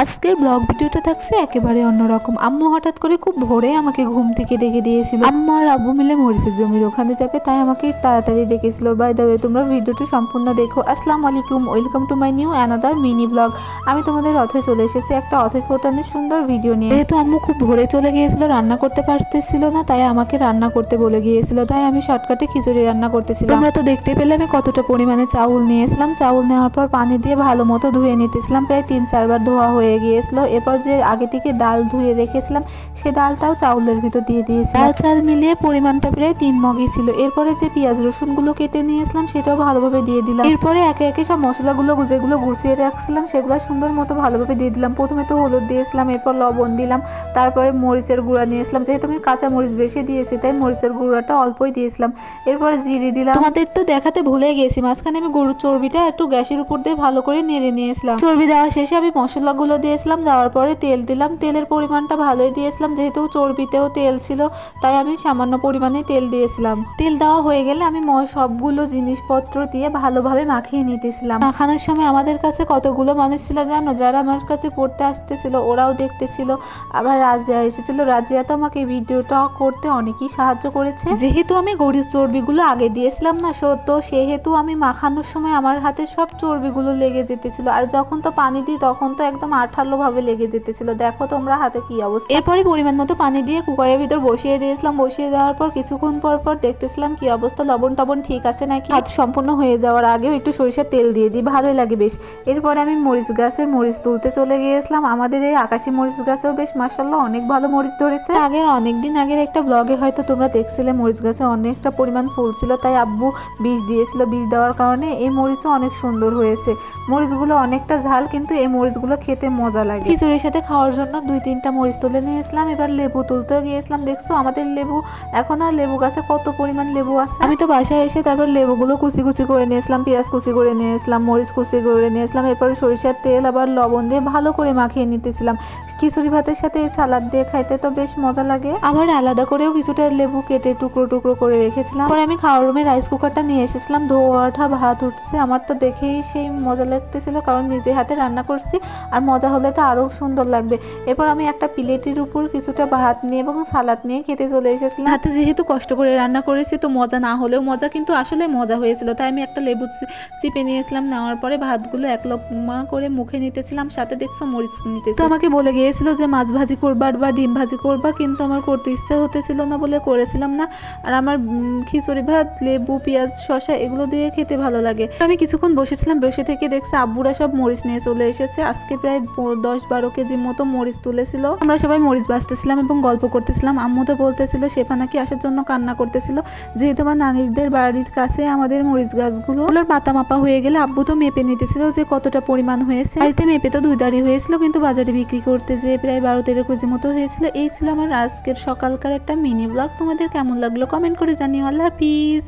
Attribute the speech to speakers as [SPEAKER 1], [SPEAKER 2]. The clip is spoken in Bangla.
[SPEAKER 1] আজকের ব্লগ ভিডিওটা থাকছে একেবারে অন্যরকম। আম্মু হঠাৎ করে খুব ভোরে আমাকে ঘুম থেকে ডেকে দিয়েছিল। আম্মু আর আব্বু মিলে মরিচের জমির ওখানে যাবে, তাই আমাকে তাড়াতাড়ি ডেকেছিল। বাই দ্য ওয়ে, তোমরা ভিডিওটি সম্পূর্ণ দেখো। আসসালামু আলাইকুম, welcome to my new another mini blog. আমি তোমাদের রথে চলে এসেছি একটা অথৈ ফোটানোর সুন্দর ভিডিও নিয়ে। যেহেতু আম্মু খুব ভোরে চলে গিয়েছিল, রান্না করতে পারতেছিল না, তাই আমাকে রান্না করতে বলে গিয়েছিল। তাই আমি শর্টকাটে খিচুড়ি রান্না করতেছিলাম। তোমরা তো দেখতে পেলে আমি কতটা পরিমাণে চাউল নিয়েছিলাম। চাউল নেওয়ার পর পানি দিয়ে ভালো মতো ধুয়ে নিতেছিলাম। প্রায় 3-4 বার ধোয়া হয়ে গিয়েছিল। এরপর যে আগে থেকে ডাল ধুয়ে রেখেছিলাম, সে ডালটাও চাউলের ভিতর দিয়ে দিয়েছি। ডাল চাল মিলিয়ে পরিমাণটা প্রায় 3 মগই ছিল। এরপরে যে পেঁয়াজ রসুন গুলো কেটে নিয়েছিলাম, সেটাও ভালোভাবে দিয়ে দিলাম। এরপরে একে একে সব মশলাগুলো যেগুলো গুছিয়ে রাখছিলাম, সেগুলো সুন্দর মতো ভালোভাবে দিয়ে দিলাম। প্রথমে তো হলুদ দিয়েছিলাম, এরপর লবণ দিলাম, তারপরে মরিচের গুঁড়া নিয়েছিলাম। যেহেতু আমি কাঁচা মরিচ বেশি দিয়েছি, তাই মরিচের গুঁড়াটা অল্পই দিয়েছিলাম। এরপরে জিরে দিলাম। তোমাদের তো দেখাতে ভুলে গেছি, মাঝখানে আমি গরুর চর্বিটা একটু গ্যাসের উপর দিয়ে ভালো করে নেড়ে নিয়েছিলাম। চর্বি দেওয়া শেষে আমি মশলাগুলো দিয়েছিলাম। দেওয়ার পরে তেল দিলাম। তেলের পরিমাণটা ভালোই দিয়েছিলাম, যেহেতু চর্বিতেও তেল ছিল, তাই আমি সামান্য পরিমাণে তেল দিয়েছিলাম। তেল দেওয়া হয়ে গেলে আমি সবগুলো জিনিসপত্র দিয়ে ভালোভাবে মাখিয়ে নিতেছিলাম। মাখানোর সময় আমাদের কাছে কতগুলো মানুষ ছিল জানো, যারা আমার কাছে পড়তে আসতেছিল, ওরাও দেখতেছিল। আবার রাজিয়া এসেছিল। রাজিয়া তো আমাকে ভিডিওটা করতে অনেকই সাহায্য করেছে। যেহেতু আমি গরুর চর্বিগুলো আগে দিয়েছিলাম না, তো সেহেতু আমি মাখানোর সময় আমার হাতে সব চর্বিগুলো লেগে যেতেছিল। আর যখন তো পানি দিই, তখন তো একদম আঠালো ভাবে লেগে যেতেছিল। দেখো তোমরা হাতে কি অবস্থা। এরপরে পরিমাণ মতো পানি দিয়ে কুকারের ভিতর বসিয়ে দিয়েছিলাম। বসিয়ে দেওয়ার পর কিছুক্ষণ পর দেখতেছিলাম কি অবস্থা, লবণ টবণ ঠিক আছে নাকি। ভাত সম্পূর্ণ হয়ে যাওয়ার আগেও একটু সরিষার তেল দিয়ে দিই, ভালোই লাগে বেশ। এরপরে আমি মরিচ গাছে মরিচ তুলতে চলে গিয়েছিলাম। আমাদের এই আকাশি মরিচ গাছেও বেশ মাশাআল্লাহ অনেক ভালো মরিচ ধরেছে। অনেকদিন আগের একটা ব্লগে হয়তো তোমরা দেখছিলে, মরিচ গাছে অনেকটা পরিমাণ ফুল ছিল, তাই আব্বু বিষ দিয়েছিল। বিষ দেওয়ার কারণে এই মরিচও অনেক সুন্দর হয়েছে। মরিচগুলো অনেকটা ঝাল, কিন্তু এই মরিচগুলো খেতে মজা লাগে। খিচুড়ির সাথে খাওয়ার জন্য 2-3টা মরিচ তুলে নিয়েছিলাম। এবার লেবু তুলতেও গিয়েছিলাম। দেখছো আমাদের লেবু, এখন আর লেবু গাছে কত পরিমাণ লেবু আছে। আমি তো বাসায় এসে তারপর লেবুগুলো কুচি কুচি করে নিয়েছিলাম, পেঁয়াজ কুচি করে নিয়েছিলাম, মরিচ কুচি করে নিয়েছিলাম। এরপরে সরিষার তেল আবার লবণ দিয়ে ভালো করে মাখিয়ে নিতেছিলাম। খিচুড়ি ভাতের সাথে এই সালাদ দিয়ে খাইতে তো বেশ মজা লাগে। আবার আলাদা করেও কিছুটা লেবু কেটে টুকরো টুকরো করে রেখেছিলাম। পরে আমি খাওয়ার রুমে রাইস কুকারটা নিয়ে এসেছিলাম। ধোয়া ওঠা ভাত উঠছে। আমার তো দেখেই সেই মজা লাগতেছিল, কারণ নিজে হাতে রান্না করছি, আর মজা হলে তো আরো সুন্দর লাগবে। এরপর আমি একটা প্লেটের উপর কিছুটা ভাত নিয়ে এবং সালাদ নিয়ে খেতে চলে এসেছিলাম। হাতে যেহেতু কষ্ট করে রান্না করেছি, তো মজা না হলেও মজা, কিন্তু আসলে মজা হয়েছিল। তাই আমি একটা লেবু চিপে নিয়েছিলাম। নেওয়ার পরে ভাতগুলো এক লম্বা করে মুখে নিতেছিলাম, সাথে দেখছো মরিচ নিতেছি। তো আমাকে বলে গিয়েছিল যে মাছ ভাজি করবা বা ডিম ভাজি করবা, কিন্তু আমার করতে ইচ্ছে হতেছিল না বলে করেছিলাম না। আর আমার খিচুড়ি ভাত লেবু পেঁয়াজ শসা এগুলো দিয়ে খেতে ভালো লাগে। আমি কিছুক্ষণ বসেছিলাম, বসে থেকে দেখছি আব্বুরা সব মরিচ নিয়ে চলে এসেছে। আজকে প্রায় 10-12 কেজির মতো মরিচ তুলেছিল। আমরা সবাই মরিচ বাছতেছিলাম এবং গল্প করতেছিলাম। আম্মু তো বলতেছিল শেফা নাকি আসার জন্য কান্না করতেছিল, যেহেতু আমার নানিদের বাড়ির কাছে আমাদের মরিচ গাছগুলো পাতা মাপা হয়ে গেলে আব্বু তো মেপে নিতেছিল যে কতটা পরিমাণ হয়েছে। বাড়িতে মেপে তো 2 দাঁড়ি হয়েছিল, কিন্তু বাজারে বিক্রি করতে যে প্রায় 12-13 কেজি মতো হয়েছিল। এই ছিল আমার আজকের সকালকার একটা মিনি ব্লগ। তোমাদের কেমন লাগলো কমেন্ট করে জানিও। আল্লাহ হাফিজ।